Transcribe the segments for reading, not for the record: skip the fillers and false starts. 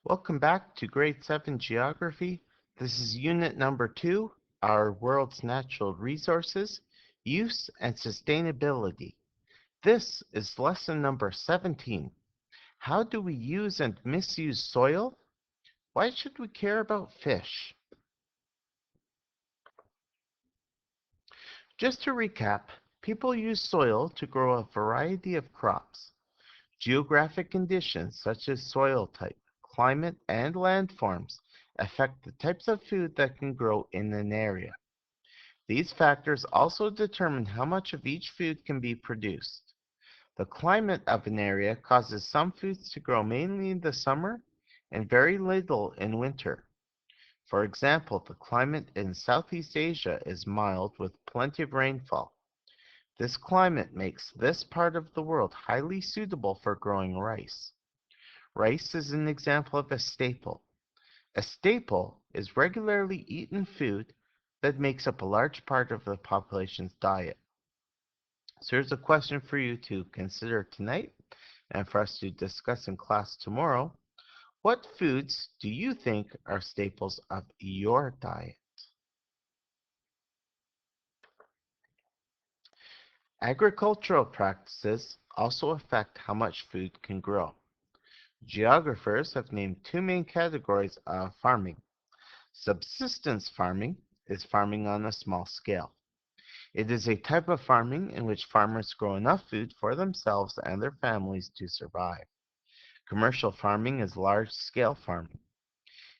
Welcome back to Grade 7 Geography. This is Unit number 2, our world's natural resources, use and sustainability. This is lesson number 17. How do we use and misuse soil? Why should we care about fish? Just to recap, people use soil to grow a variety of crops. Geographic conditions such as soil type, climate, and landforms affect the types of food that can grow in an area. These factors also determine how much of each food can be produced. The climate of an area causes some foods to grow mainly in the summer and very little in winter. For example, the climate in Southeast Asia is mild with plenty of rainfall. This climate makes this part of the world highly suitable for growing rice. Rice is an example of a staple. A staple is regularly eaten food that makes up a large part of the population's diet. So here's a question for you to consider tonight and for us to discuss in class tomorrow. What foods do you think are staples of your diet? Agricultural practices also affect how much food can grow. Geographers have named two main categories of farming. Subsistence farming is farming on a small scale. It is a type of farming in which farmers grow enough food for themselves and their families to survive. Commercial farming is large-scale farming.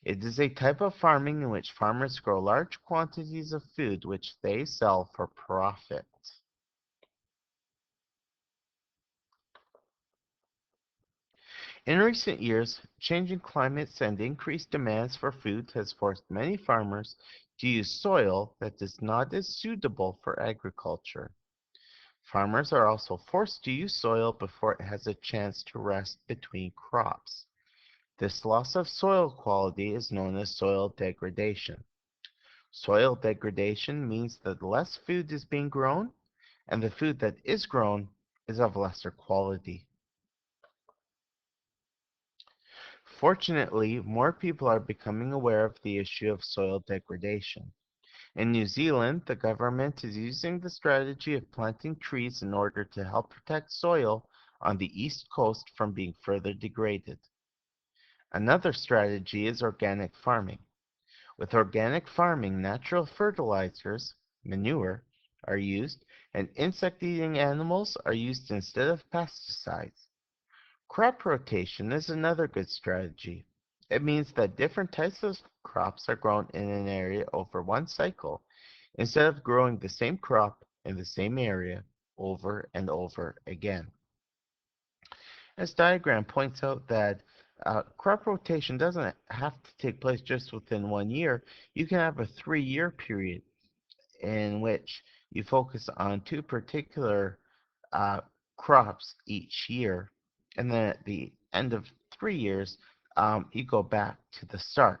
It is a type of farming in which farmers grow large quantities of food which they sell for profit. In recent years, changing climates and increased demands for food has forced many farmers to use soil that is not as suitable for agriculture. Farmers are also forced to use soil before it has a chance to rest between crops. This loss of soil quality is known as soil degradation. Soil degradation means that less food is being grown, and the food that is grown is of lesser quality. Fortunately, more people are becoming aware of the issue of soil degradation. In New Zealand, the government is using the strategy of planting trees in order to help protect soil on the east coast from being further degraded. Another strategy is organic farming. With organic farming, natural fertilizers, manure, are used, and insect-eating animals are used instead of pesticides. Crop rotation is another good strategy. It means that different types of crops are grown in an area over one cycle instead of growing the same crop in the same area over and over again. This diagram points out that crop rotation doesn't have to take place just within 1 year. You can have a 3-year period in which you focus on two particular uh, crops each year, and then at the end of 3 years, you go back to the start.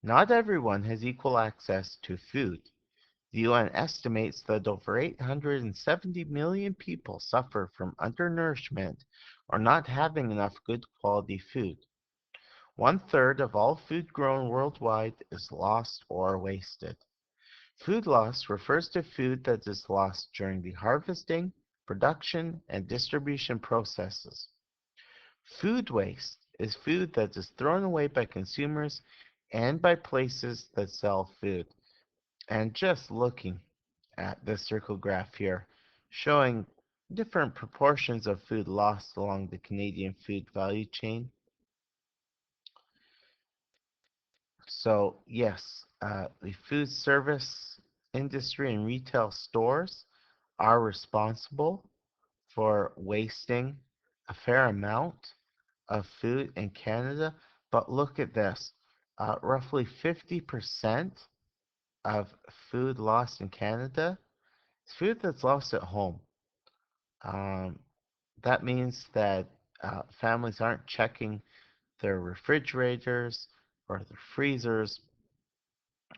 Not everyone has equal access to food. The UN estimates that over 870 million people suffer from undernourishment or not having enough good quality food. 1/3 of all food grown worldwide is lost or wasted. Food loss refers to food that is lost during the harvesting, production, and distribution processes. Food waste is food that is thrown away by consumers and by places that sell food. And just looking at this circle graph here, showing different proportions of food lost along the Canadian food value chain. So yes, the food service industry and retail stores are responsible for wasting a fair amount of food in Canada. But look at this, roughly 50% of food lost in Canada is food that's lost at home. Um, that means that families aren't checking their refrigerators or their freezers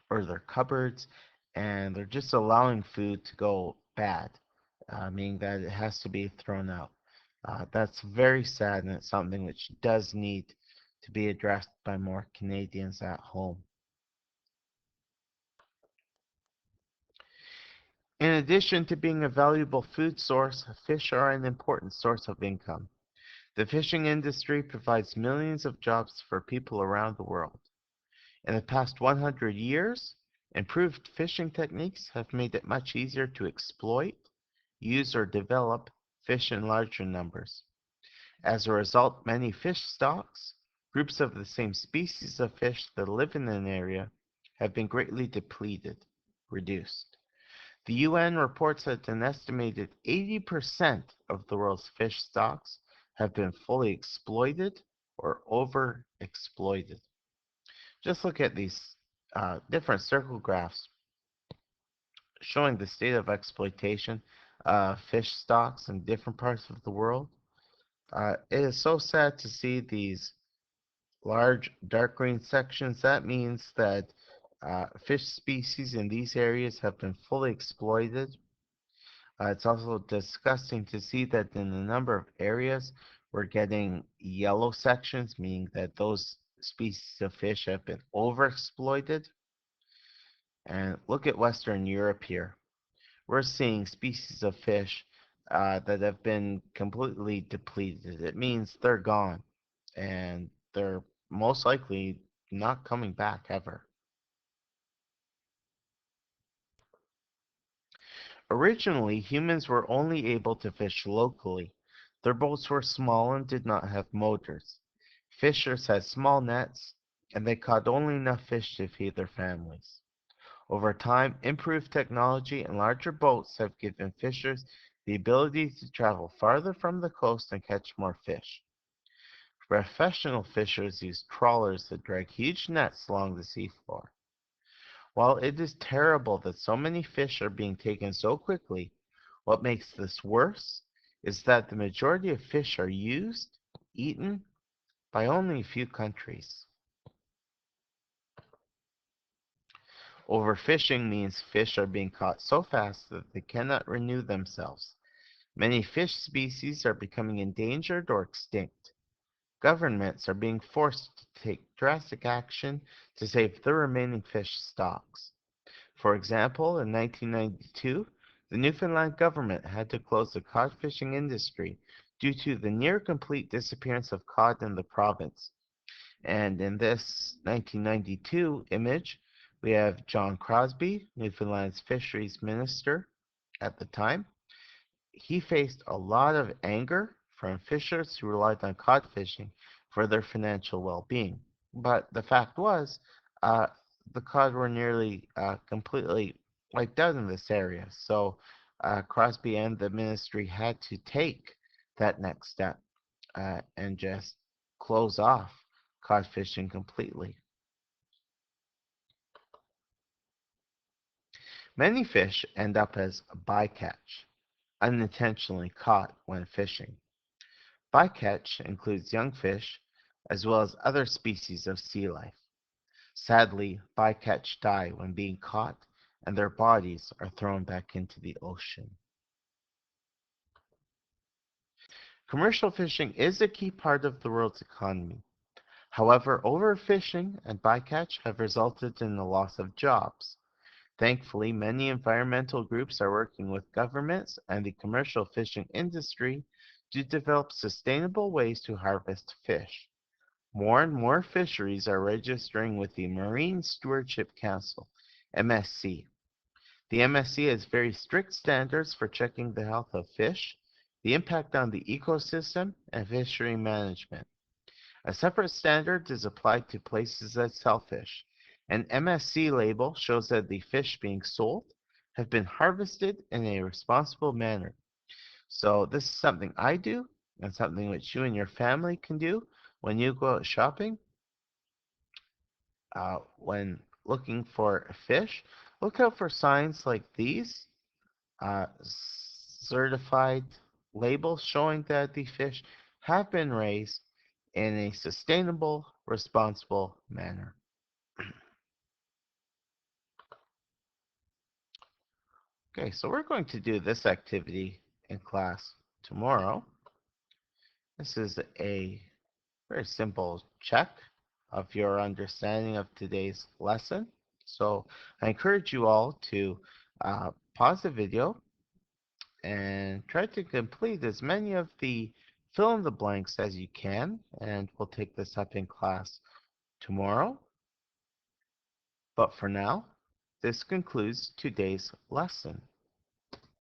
or their cupboards, and they're just allowing food to go bad, meaning that it has to be thrown out. That's very sad, and it's something which does need to be addressed by more Canadians at home. In addition to being a valuable food source, fish are an important source of income. The fishing industry provides millions of jobs for people around the world. In the past 100 years, improved fishing techniques have made it much easier to exploit, use, or develop fish in larger numbers. As a result, many fish stocks, groups of the same species of fish that live in an area, have been greatly depleted, reduced. The UN reports that an estimated 80% of the world's fish stocks have been fully exploited or overexploited. Just look at these different circle graphs showing the state of exploitation of fish stocks in different parts of the world. It is so sad to see these large dark green sections. That means that fish species in these areas have been fully exploited. It's also disgusting to see that in a number of areas we're getting yellow sections, meaning that those species of fish have been overexploited. And look at Western Europe here. We're seeing species of fish that have been completely depleted. It means they're gone, and they're most likely not coming back ever. Originally, humans were only able to fish locally. Their boats were small and did not have motors. Fishers had small nets, and they caught only enough fish to feed their families. Over time, improved technology and larger boats have given fishers the ability to travel farther from the coast and catch more fish. Professional fishers use trawlers that drag huge nets along the seafloor. While it is terrible that so many fish are being taken so quickly, what makes this worse is that the majority of fish are used, eaten, by only a few countries. Overfishing means fish are being caught so fast that they cannot renew themselves. Many fish species are becoming endangered or extinct. Governments are being forced to take drastic action to save the remaining fish stocks. For example, in 1992, the Newfoundland government had to close the cod fishing industry due to the near complete disappearance of cod in the province. And in this 1992 image, we have John Crosby, Newfoundland's fisheries minister at the time. He faced a lot of anger from fishers who relied on cod fishing for their financial well-being. But the fact was, uh, the cod were nearly completely wiped out in this area. So Crosby and the ministry had to take that next step and just close off cod fishing completely. Many fish end up as bycatch, unintentionally caught when fishing. Bycatch includes young fish as well as other species of sea life. Sadly, bycatch die when being caught and their bodies are thrown back into the ocean. Commercial fishing is a key part of the world's economy. However, overfishing and bycatch have resulted in the loss of jobs. Thankfully, many environmental groups are working with governments and the commercial fishing industry to develop sustainable ways to harvest fish. More and more fisheries are registering with the Marine Stewardship Council, MSC. The MSC has very strict standards for checking the health of fish, the impact on the ecosystem, and fishery management. A separate standard is applied to places that sell fish. An MSC label shows that the fish being sold have been harvested in a responsible manner. So this is something I do and something which you and your family can do when you go out shopping. When looking for fish, look out for signs like these, certified labels showing that the fish have been raised in a sustainable, responsible manner. Okay, so we're going to do this activity in class tomorrow. This is a very simple check of your understanding of today's lesson. So I encourage you all to pause the video and try to complete as many of the fill in the blanks as you can, and we'll take this up in class tomorrow. But for now, this concludes today's lesson.